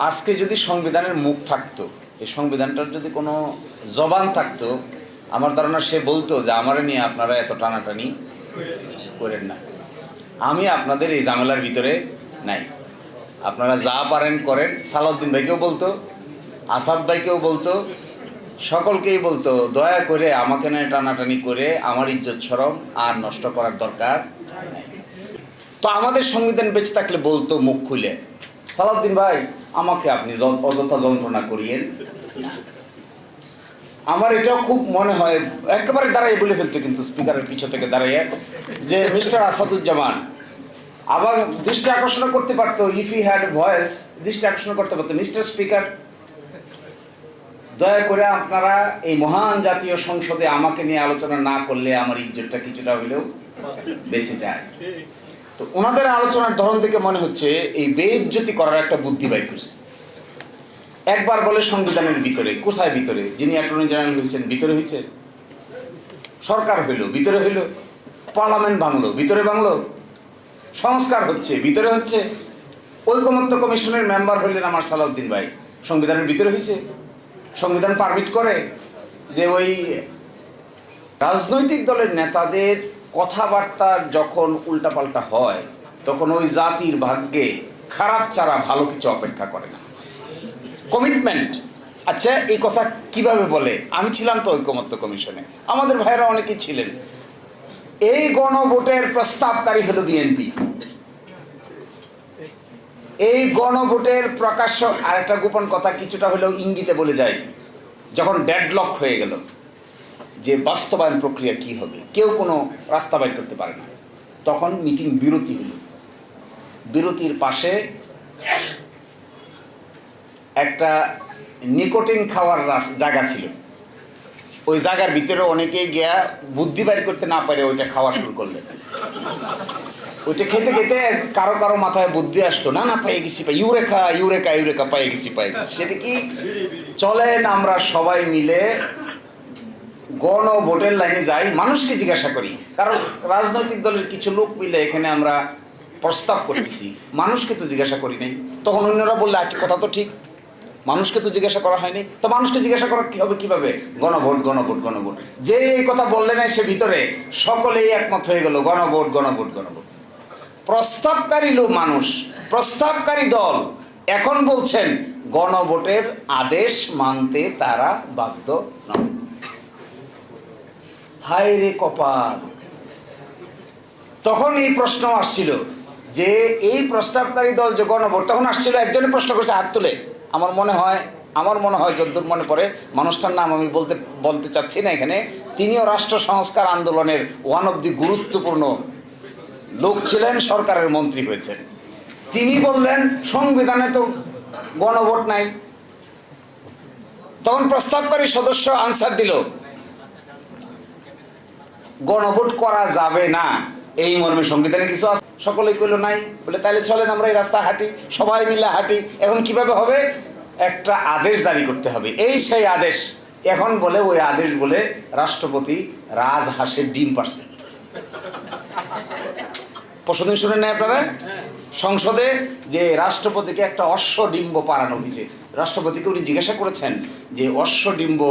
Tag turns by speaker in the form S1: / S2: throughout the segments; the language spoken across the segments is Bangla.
S1: আজকে যদি সংবিধানের মুখ থাকতো, এই সংবিধানটার যদি কোনো জবান থাকতো, আমার ধারণা সে বলতো যে আমারে নিয়ে আপনারা এত টানাটানি করেন না, আমি আপনাদের এই ঝামেলার ভিতরে নাই, আপনারা যা পারেন করেন। সালাউদ্দিন ভাইকেও বলতো, আসাদ ভাইকেও বলতো, সকলকেই বলতো দয়া করে আমাকে নিয়ে টানাটানি করে আমার ইজ্জত শরম আর নষ্ট করার দরকার নাই। তো আমাদের সংবিধান বেঁচে থাকলে বলতো মুখ খুলে, সালাউদ্দিন ভাই আমাকে আপনি অযথা যন্ত্রণা করিয়েন। আমার এটাও খুব মনে হয় একেবারে দাঁড়াই বলে ফেলতো কিন্তু স্পিকারের পিছু থেকে দাঁড়িয়ে যে মিস্টার আসাদুজ্জামান আবার দৃষ্টি আকর্ষণ করতে পারতো, ইফ ই হ্যাড ভয়েস দৃষ্টি আকর্ষণ করতে পারতো, মিস্টার স্পিকার দয়া করে আপনারা এই মহান জাতীয় সংসদে আমাকে নিয়ে আলোচনা না করলে আমার ইজ্জতটা কিছুটা হলেও বেঁচে যায়। তো ওনাদের আলোচনার ধরন থেকে মনে হচ্ছে এই বেইজ্জতি করার একটা বুদ্ধি বাইর করছে। একবার বলে সংবিধানের ভিতরে, কোথায় ভিতরে? যিনি অ্যাটর্নি জেনারেল হয়েছেন ভিতরে হয়েছে, সরকার হইল ভিতরে হইল, পার্লামেন্ট ভাঙলো ভিতরে ভাঙলো, সংস্কার হচ্ছে ভিতরে হচ্ছে, ঐকমত্য কমিশনের মেম্বার হইলেন আমার সালাউদ্দিন ভাই, সংবিধানের ভিতরে হয়েছে। সংবিধান পারমিট করে যে ওই রাজনৈতিক দলের নেতাদের কথাবার্তার যখন উল্টাপাল্টা হয় তখন ওই জাতির ভাগ্যে খারাপ ছাড়া ভালো কিছু অপেক্ষা করে না। কমিটমেন্ট। আচ্ছা এই কথা কিভাবে বলে? আমি ছিলাম তো ঐকমত্য কমিশনে, আমাদের ভাইয়েরা অনেকেই ছিলেন। এই গণভোটের প্রস্তাবকারী হলো বিএনপি। এই গণভোটের প্রকাশ্য আর একটা গোপন কথা কিছুটা হলেও ইঙ্গিতে বলে যায়, যখন ডেডলক হয়ে গেল যে বাস্তবায়ন প্রক্রিয়া কি হবে, কেউ কোনো রাস্তা বাইর করতে পারে না, তখন মিটিং বিরতি হলো। বিরতির পাশে একটা নিকোটিন খাওয়ার জায়গা ছিল, ওই জায়গার ভিতরে অনেকেই গিয়া বুদ্ধি বাইর করতে না পারে ওইটা খাওয়া শুরু করলেন। ওইটা খেতে খেতে কারো কারো মাথায় বুদ্ধি আসলো, না না পাইয়ে গেছি, ইউরেকা ইউরেকা ইউরেকা পাইয়ে গেছি পাইয়ে গেছি। সেটা কি? চলেন আমরা সবাই মিলে গণভোটের লাইনে যাই, মানুষকে জিজ্ঞাসা করি। কারণ রাজনৈতিক দলের কিছু লোক মিলে এখানে আমরা প্রস্তাব করতেছি, মানুষকে তো জিজ্ঞাসা করি নাই। তখন অন্যরা বললে আচ্ছা কথা তো ঠিক, মানুষকে তো জিজ্ঞাসা করা হয়নি, তো মানুষকে জিজ্ঞাসা করা কি হবে কিভাবে? গণভোট গণভোট গণভোট। যে এই কথা বললেন সে ভিতরে সকলেই একমত হয়ে গেল গণভোট গণভোট গণভোট। প্রস্তাবকারী লোক মানুষ, প্রস্তাবকারী দল এখন বলছেন গণভোটের আদেশ মানতে তারা বাধ্য নয়। হায় রে কপাল! তখন এই প্রশ্ন আসছিল যে এই প্রস্তাবকারী দল যে গণভোট, তখন আসছিল একজনের প্রশ্ন করেছে হাত তুলে, আমার মনে হয় যদ্দূর মনে পড়ে, মানুষটার নাম আমি বলতে চাচ্ছি না এখানে, তিনিও রাষ্ট্র সংস্কার আন্দোলনের ওয়ান অফ দি গুরুত্বপূর্ণ লোক ছিলেন, সরকারের মন্ত্রী হয়েছেন। তিনি বললেন সংবিধানে তো গণভোট নাই। তখন প্রস্তাবকারী সদস্য আনসার দিল গণভোট করা যাবে না, এই মর্মে সংবিধানে কিছু আছে। সকলেই কইল নাই। বলে তাহলে চলেন আমরা এই রাস্তা হাঁটি, সবাই মিলে হাঁটি। এখন কিভাবে হবে? একটা আদেশ জারি করতে হবে। এই সেই আদেশ। এখন বলে ওই আদেশ বলে রাষ্ট্রপতি রাজহাঁসের ডিম পারছে। প্রশ্ন শুনেন না আপনারা? সংসদে যে রাষ্ট্রপতিকে একটা অশ্বডিম্ব পারানো হয়েছে, রাষ্ট্রপতিকে উনি জিজ্ঞাসা করেছেন যে অশ্বডিম্ব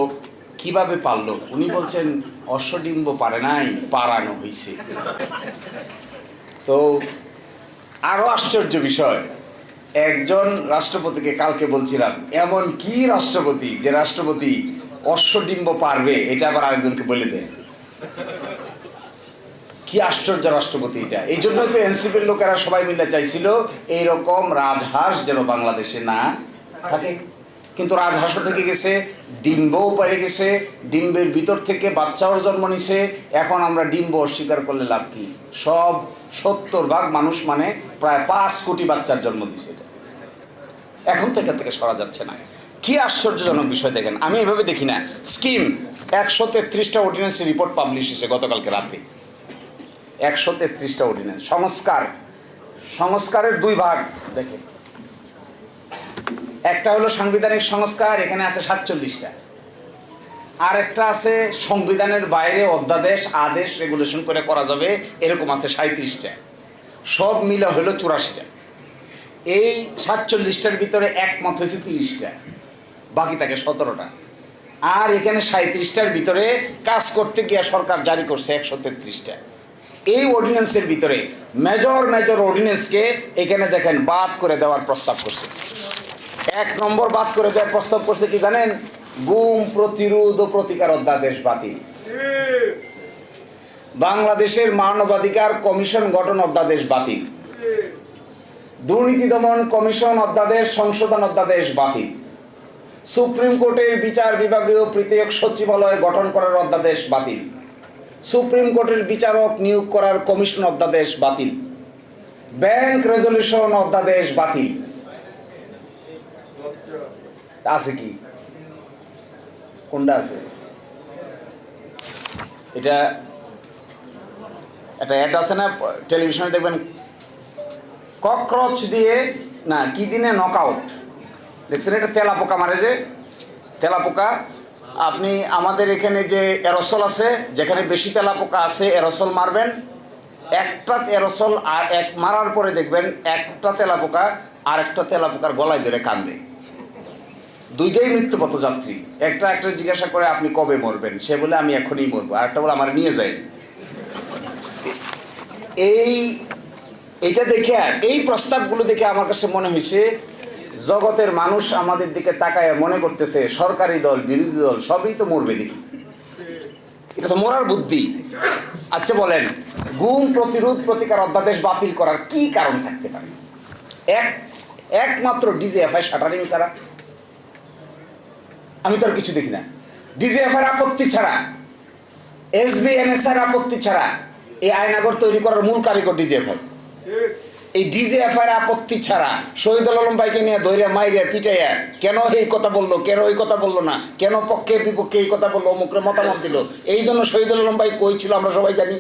S1: কিভাবে পারলো? উনি বলছেন অশ্বডিম্ব পারে নাই, পারানো হয়েছে। তো আরো আশ্চর্য বিষয়, একজন রাষ্ট্রপতিকে কালকে বলছিলাম এমন কি রাষ্ট্রপতি যে রাষ্ট্রপতি অশ্বডিম্ব পারবে, এটা আবার আরেকজনকে বলে দেয়। কি আশ্চর্য রাষ্ট্রপতি এটা! এই জন্যই তো এনসিপির লোকেরা সবাই মিলে চাইছিল এইরকম রাজহাঁস যেন বাংলাদেশে না থাকে। কিন্তু রাজহাঁসও থেকে গেছে, ডিম্বও পেয়ে গেছে, ডিম্বের ভিতর থেকে বাচ্চাও জন্ম নিছে। এখন আমরা ডিম্ব অস্বীকার করলে লাভ কি? সব 70% মানুষ মানে প্রায় 5 কোটি বাচ্চার জন্ম দিছে। এটা এখন তো এটা থেকে সরা যাচ্ছে না। কি আশ্চর্যজনক বিষয় দেখেন, আমি এভাবে দেখি না। স্কিম 133টা অর্ডিন্যান্সের রিপোর্ট পাবলিশ হয়েছে গতকালকে রাতে। 133টা অর্ডিন্যান্স। সংস্কারের 2 ভাগ দেখেন, একটা হলো সাংবিধানিক সংস্কার, এখানে আছে 47টা, আর একটা আছে সংবিধানের বাইরে অধ্যাদেশ আদেশ রেগুলেশন করে করা যাবে, এরকম আছে 37টা। সব মিলে হলো 84টা। এই 47টার ভিতরে একমত হয়েছে 30টা, বাকি থাকে 17টা। আর এখানে 37টার ভিতরে কাজ করতে গিয়ে সরকার জারি করছে 133টা। এই অর্ডিন্যান্সের ভিতরে মেজর অর্ডিন্যান্সকে এখানে দেখেন বাদ করে দেওয়ার প্রস্তাব করছে। 1 নম্বর বাদ করে দেওয়ার প্রস্তাব করছে কি জানেন? গুম প্রতিরোধ ও প্রতিকার অধ্যাদেশ বাতিল, বাংলাদেশের মানবাধিকার কমিশন গঠন অধ্যাদেশ বাতিল, দুর্নীতি দমন কমিশন অধ্যাদেশ সংশোধন অধ্যাদেশ বাতিল, সুপ্রিম কোর্টের বিচার বিভাগীয় পৃথক সচিবালয় গঠন করার অধ্যাদেশ বাতিল, সুপ্রিম কোর্টের বিচারক নিয়োগ করার কমিশন অধ্যাদেশ বাতিল, ব্যাংক রেজলিউশন অধ্যাদেশ বাতিল। আছে কি? কোনটা আছে? এটা একটা অ্যাড আছে না টেলিভিশনে, দেখবেন ককরোচ দিয়ে না কি দিনে নকআউট, দেখছেন? এটা তেলাপোকা মারে, যে তেলাপোকা। আপনি আমাদের এখানে যে এরোসল আছে, যেখানে বেশি তেলাপোকা আছে এরোসল মারবেন, একটা এরোসল আর এক মারার পরে দেখবেন একটা তেলাপোকা আর একটা তেলাপোকার গলায় ধরে কান্দে। দুইটাই মৃত্যুপথ যাত্রী। একটা জিজ্ঞাসা করে আপনি কবে মরবেন, সে বলে আমি এখনই মরবো, আর একটা বলে আমার নিয়ে যাই। এইটা দেখে, এই প্রস্তাবগুলো দেখে আমার কাছে মনে হয়েছে জগতের মানুষ আমাদের দিকে তাকায় মনে করতেছে সরকারি দল বিরোধী দল সবই তো মরবে দেখি, এটা তো মরার বুদ্ধি। আচ্ছা বলেন, গুম প্রতিরোধ প্রতিকার অধ্যাদেশ বাতিল করার কি কারণ থাকতে পারে? একমাত্র ডিজিএফআই শাটারিং ছাড়া আমি তো আর কিছু দেখি না। ডিজিএফআই আপত্তি ছাড়া, এসবিএনএসআর আপত্তি ছাড়া এই আয়নাগর তৈরি করার মূল কারিগর ডিজিএফআই। এই ডিজিএফআই আপত্তি ছাড়া শহীদুল আলম ভাইকে নিয়ে ধৈর্য মাইরিয়া পিটাইয়া কেন এই কথা বললো, কেন ওই কথা বললো না, কেন পক্ষে বিপক্ষে এই কথা বললো, অমুকরে মতামত দিল, এই জন্য শহীদুল আলম ভাই কই ছিল আমরা সবাই জানি।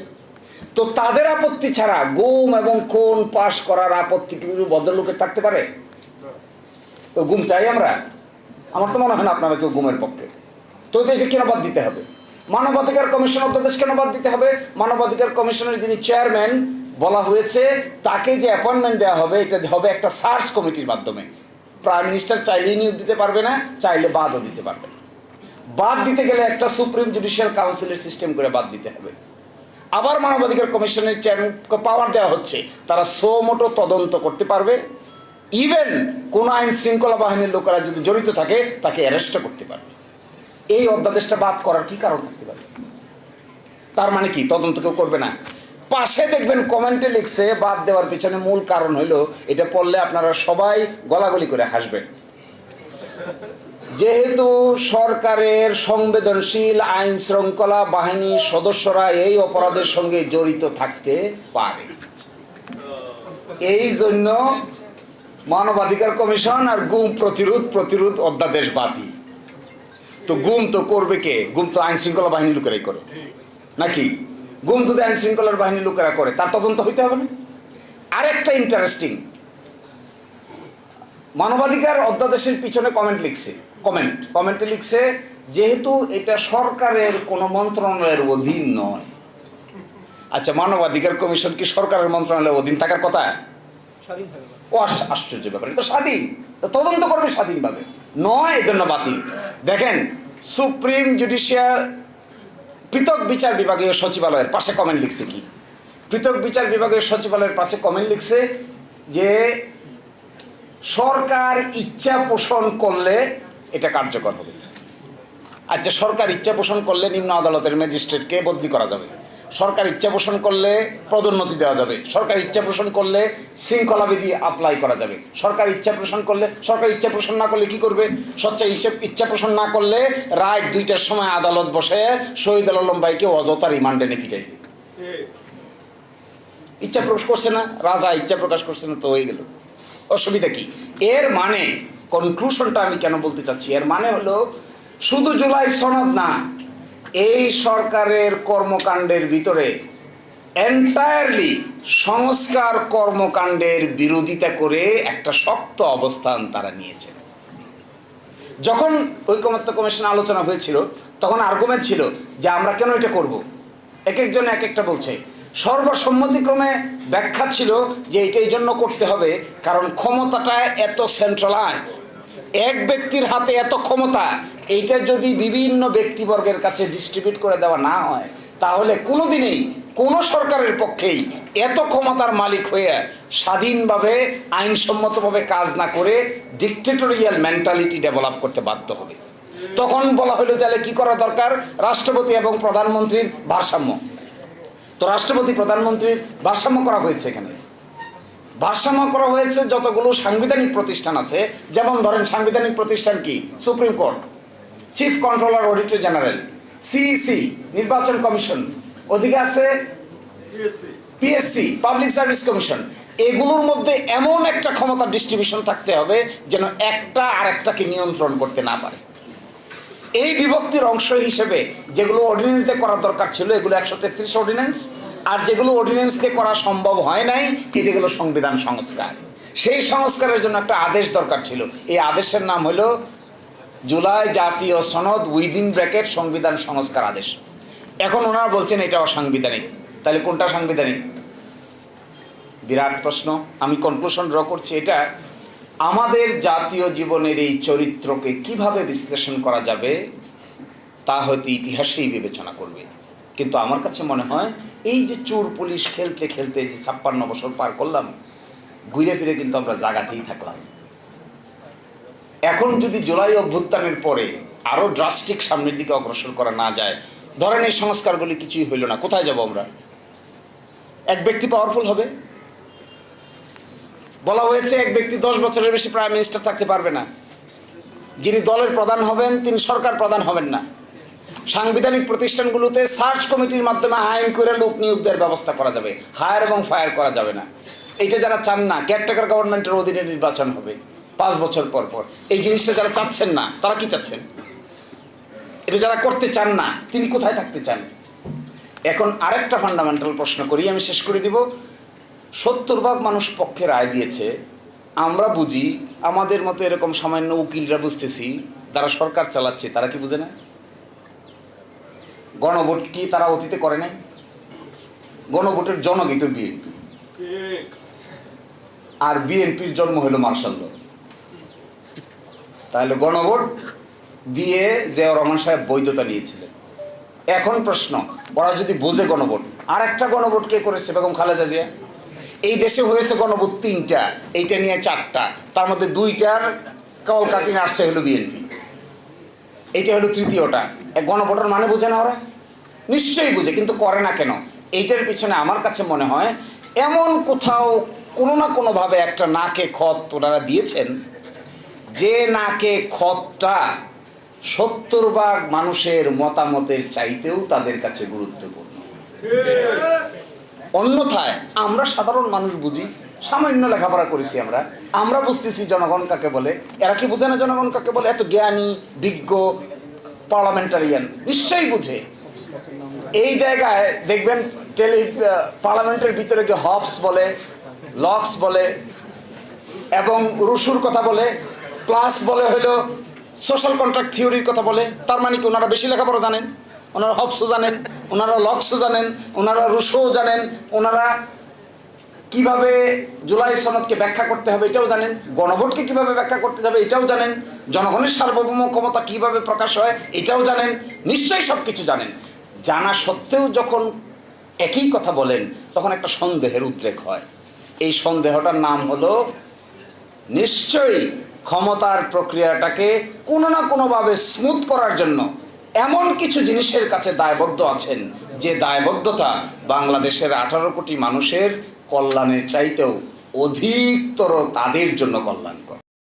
S1: তো তাদের আপত্তি ছাড়া গুম এবং খুন পাশ করার আপত্তি কি ভদ্রলোকের থাকতে পারে? তো গুম চাই আমরা? আমার তো মনে হয় না আপনারা কেউ গুমের পক্ষে। তো এটা কেন বাদ দিতে হবে? মানবাধিকার কমিশন অধ্যাদেশ কেন বাদ দিতে হবে? মানবাধিকার কমিশনের যিনি চেয়ারম্যান বলা হয়েছে তাকে যে অ্যাপয়েন্টমেন্ট দেওয়া হবে, এটা হবে একটা সার্চ কমিটির মাধ্যমে। প্রাইম মিনিস্টার চাইলেই নিয়োগ দিতে পারবে না, চাইলে বাদও দিতে পারবে না। বাদ দিতে গেলে একটা সুপ্রিম জুডিশিয়াল কাউন্সিলের সিস্টেম করে বাদ দিতে হবে। আবার মানবাধিকার কমিশনের চেয়ারম্যানকে পাওয়ার দেওয়া হচ্ছে, তারা সো মোটো তদন্ত করতে পারবে, ইভেন কোন আইন শৃঙ্খলা বাহিনীর লোকেরা যদি জড়িত থাকে তাকে অ্যারেস্টও করতে পারবে। এই অধ্যাদেশটা বাদ করার কি কারণ থাকতে পারে? তার মানে কি তদন্ত কেউ করবে না? পাশে দেখবেন কমেন্টে লিখছে বাদ দেওয়ার পিছনে মূল কারণ হলো, এটা পড়লে আপনারা সবাই গলাগলি করে হাসবেন, যেহেতু সরকারের সংবেদনশীল আইন শৃঙ্খলা বাহিনীর সদস্যরা এই অপরাধের সঙ্গে জড়িত থাকতে পারে, এই জন্য মানবাধিকার কমিশন আর গুম প্রতিরোধ অধ্যাদেশ বাতিল। তো গুম তো করবে কে? গুম তো আইন শৃঙ্খলা বাহিনীর লোকেরাই করে নাকি? গুম যদি আইন শৃঙ্খলার বাহিনীর লোকেরা করে তার তদন্ত হইতে হবে না? আরেকটা ইন্টারেস্টিং, মানবাধিকার অধ্যাদেশের পিছনে কমেন্টে লিখছে যেহেতু এটা সরকারের কোনো মন্ত্রণালয়ের অধীন নয়। আচ্ছা, মানবাধিকার কমিশন কি সরকারের মন্ত্রণালয়ের অধীন থাকার কথা? ও আশ্চর্য ব্যাপার, এটা স্বাধীন, তদন্ত করবে স্বাধীনভাবে, নয় এজন্য বাতিল। দেখেন, সুপ্রিম জুডিশিয়াল পৃথক বিচার বিভাগীয় সচিবালয়ের পাশে কমেন্ট লিখছে কি? পৃথক বিচার বিভাগীয় সচিবালয়ের পাশে কমেন্ট লিখছে যে সরকার ইচ্ছা পোষণ করলে এটা কার্যকর হবে। আচ্ছা, সরকার ইচ্ছা পোষণ করলে নিম্ন আদালতের ম্যাজিস্ট্রেটকে বদলি করা যাবে, সরকার ইচ্ছা পোষণ করলে পদোন্নতি দেওয়া যাবে, সরকার ইচ্ছা পোষণ করলে শৃঙ্খলাবিধি অ্যাপ্লাই করা যাবে, সরকার ইচ্ছা পোষণ করলে, সরকার ইচ্ছা পোষণ না করলে কি করবে? ইচ্ছা পোষণ না করলে রাত 2টার সময় আদালত বসে শহীদুল আলম ভাইকে অযথা রিমান্ডে নিয়ে পিটাইবে। ইচ্ছা প্রকাশ করছে না, রাজা ইচ্ছা প্রকাশ করছে না, তো হয়ে গেল। অসুবিধা কি? এর মানে কনক্লুশনটা আমি কেন বলতে চাচ্ছি, এর মানে হলো শুধু জুলাই সনদ না, এই সরকারের কর্মকাণ্ডের ভিতরে এন্টায়ারলি সংস্কার কর্মকাণ্ডের বিরোধিতা করে একটা শক্ত অবস্থান তারা নিয়েছে। যখন ঐকমত্য কমিশন আলোচনা হয়েছিল তখন আর্গুমেন্ট ছিল যে আমরা কেন এটা করব, এক একজন এক একটা বলছে। সর্বসম্মতিক্রমে ব্যাখ্যা ছিল যে এটা এই জন্য করতে হবে কারণ ক্ষমতাটা এত সেন্ট্রালাইজ, এক ব্যক্তির হাতে এত ক্ষমতা, এইটা যদি বিভিন্ন ব্যক্তিবর্গের কাছে ডিস্ট্রিবিউট করে দেওয়া না হয় তাহলে কোনোদিনই কোনো সরকারের পক্ষেই এত ক্ষমতার মালিক হয়ে স্বাধীনভাবে আইনসম্মতভাবে কাজ না করে ডিকটেটরিয়াল মেন্টালিটি ডেভেলপ করতে বাধ্য হবে। তখন বলা হলো তাহলে কি করা দরকার, রাষ্ট্রপতি এবং প্রধানমন্ত্রীর ভারসাম্য। তো রাষ্ট্রপতি প্রধানমন্ত্রীর ভারসাম্য করা হয়েছে, এখানে ভারসাম্য করা হয়েছে যতগুলো সাংবিধানিক প্রতিষ্ঠান আছে, যেমন ধরেন সাংবিধানিক প্রতিষ্ঠান কি, supreme court, chief controller auditor general, CEC নির্বাচন কমিশন, ওদিকে আছে পিএসসি পাবলিক সার্ভিস কমিশন। এগুলোর মধ্যে এমন একটা ক্ষমতা ডিস্ট্রিবিউশন থাকতে হবে যেন একটা আরেকটাকে নিয়ন্ত্রণ করতে না পারে। এই বিভক্তির অংশ হিসেবে যেগুলো অর্ডিন্যান্স দিয়ে করা দরকার ছিল এগুলো 133 অর্ডিন্যান্স, আর যেগুলো অর্ডিন্যান্স দিয়ে করা সম্ভব হয় নাই এটাগুলো সংবিধান সংস্কার। সেই সংস্কারের জন্য একটা আদেশ দরকার ছিল, এই আদেশের নাম হলো জুলাই জাতীয় সনদ উইদিন ব্র্যাকেট সংবিধান সংস্কার আদেশ। এখন ওনারা বলছেন এটা অসাংবিধানিক, তাহলে কোনটা সাংবিধানিক? বিরাট প্রশ্ন। আমি কনক্লুশন ড্র করছি, এটা আমাদের জাতীয় জীবনের এই চরিত্রকে কিভাবে বিশ্লেষণ করা যাবে তা হয়তো ইতিহাসেই বিবেচনা করবে। কিন্তু আমার কাছে মনে হয় এই যে চোর পুলিশ খেলতে খেলতে যে 56 বছর পার করলাম, ঘুরে ফিরে কিন্তু আমরা জায়গাতেই থাকলাম। এখন যদি জুলাই অভ্যুত্থানের পরে আরও ড্রাস্টিক সামনের দিকে অগ্রসর করা না যায়, ধরেন এই সংস্কারগুলি কিছুই হইল না, কোথায় যাব আমরা? এক ব্যক্তি পাওয়ারফুল হবে, বলা হয়েছে এক ব্যক্তি 10 বছরের বেশি প্রাইম মিনিস্টার থাকতে পারবে না, যিনি দলের প্রধান হবেন তিনি সরকার প্রধান হবেন না। সাংবিধানিক প্রতিষ্ঠানগুলোতে সার্চ কমিটির মাধ্যমে আইন করে লোক নিয়োগ দেওয়ার ব্যবস্থা করা যাবে, হায়ার এবং ফায়ার করা যাবে না। এইটা যারা চান না, কেয়ারটেকার গভর্নমেন্টের অধীনে নির্বাচন হবে 5 বছর পর পর, এই জিনিসটা যারা চাচ্ছেন না তারা কি চাচ্ছেন? এটা যারা করতে চান না তিনি কোথায় থাকতে চান? এখন আরেকটা ফান্ডামেন্টাল প্রশ্ন করি, আমি শেষ করে দিব। 70% মানুষ পক্ষে রায় দিয়েছে, আমরা বুঝি, আমাদের মতো এরকম সামান্য উকিলরা বুঝতেছি, যারা সরকার চালাচ্ছে তারা কি বুঝে না? গণভোট কি তারা অতীতে করে নাই? গণভোটের জনকই তো বিএনপি, আর বিএনপির জন্ম হলো মার্শাল ল। তাহলে গণভোট দিয়ে জিয়াউর রহমান সাহেব বৈধতা নিয়েছিলেন। এখন প্রশ্ন, ওরা যদি বোঝে গণভোট, আর একটা গণভোট কে করেছে? বেগম খালেদা জিয়া। এই দেশে হয়েছে গণভোট 3টা, এইটা নিয়ে 4টা, তার মধ্যে 2টার কল কাটিং আসছে হলো বিএনপি, এইটা হলো 3য়টা। গণভোটের মানে বোঝে না ওরা? নিশ্চয়ই বুঝে, কিন্তু করে না কেন? এইটার পিছনে আমার কাছে মনে হয় এমন কোথাও কোনো না কোনোভাবে একটা নাকে খত ওনারা দিয়েছেন, যে নাকে খতটা 70% মানুষের মতামতের চাইতেও তাদের কাছে গুরুত্বপূর্ণ। অন্যথায় আমরা সাধারণ মানুষ বুঝি, সামান্য লেখাপড়া করেছি আমরা বুঝতেছি জনগণ কাকে বলে, এরা কি বুঝে না জনগণ কাকে বলে? এত জ্ঞানী বিজ্ঞ পার্লামেন্টারিয়ান নিশ্চয়ই বুঝে। এই জায়গায় দেখবেন পার্লামেন্টের ভিতরে গিয়ে হবস বলে, লক্স বলে এবং রুশুর কথা বলে, প্লাস বলে হলো সোশ্যাল কন্ট্রাক্ট থিওরির কথা বলে। তার মানে কি ওনারা বেশি লেখাপড়া জানেন? ওনারা হবসও জানেন, ওনারা লক্সও জানেন, ওনারা রুশোও জানেন, ওনারা কিভাবে জুলাই সনদকে ব্যাখ্যা করতে হবে এটাও জানেন, গণভোটকে কিভাবে ব্যাখ্যা করতে হবে এটাও জানেন, জনগণের সার্বভৌম ক্ষমতা কিভাবে প্রকাশ হয় এটাও জানেন, নিশ্চয়ই সব কিছু জানেন। জানা সত্ত্বেও যখন একই কথা বলেন তখন একটা সন্দেহের উদ্রেক হয়। এই সন্দেহটার নাম হলো নিশ্চয়ই ক্ষমতার প্রক্রিয়াটাকে কোনো না কোনোভাবে স্মুথ করার জন্য এমন কিছু জিনিসের কাছে দায়বদ্ধ আছেন, যে দায়বদ্ধতা বাংলাদেশের 18 কোটি মানুষের কল্যাণের চাইতেও অধিকতর তাদের জন্য কল্যাণকর।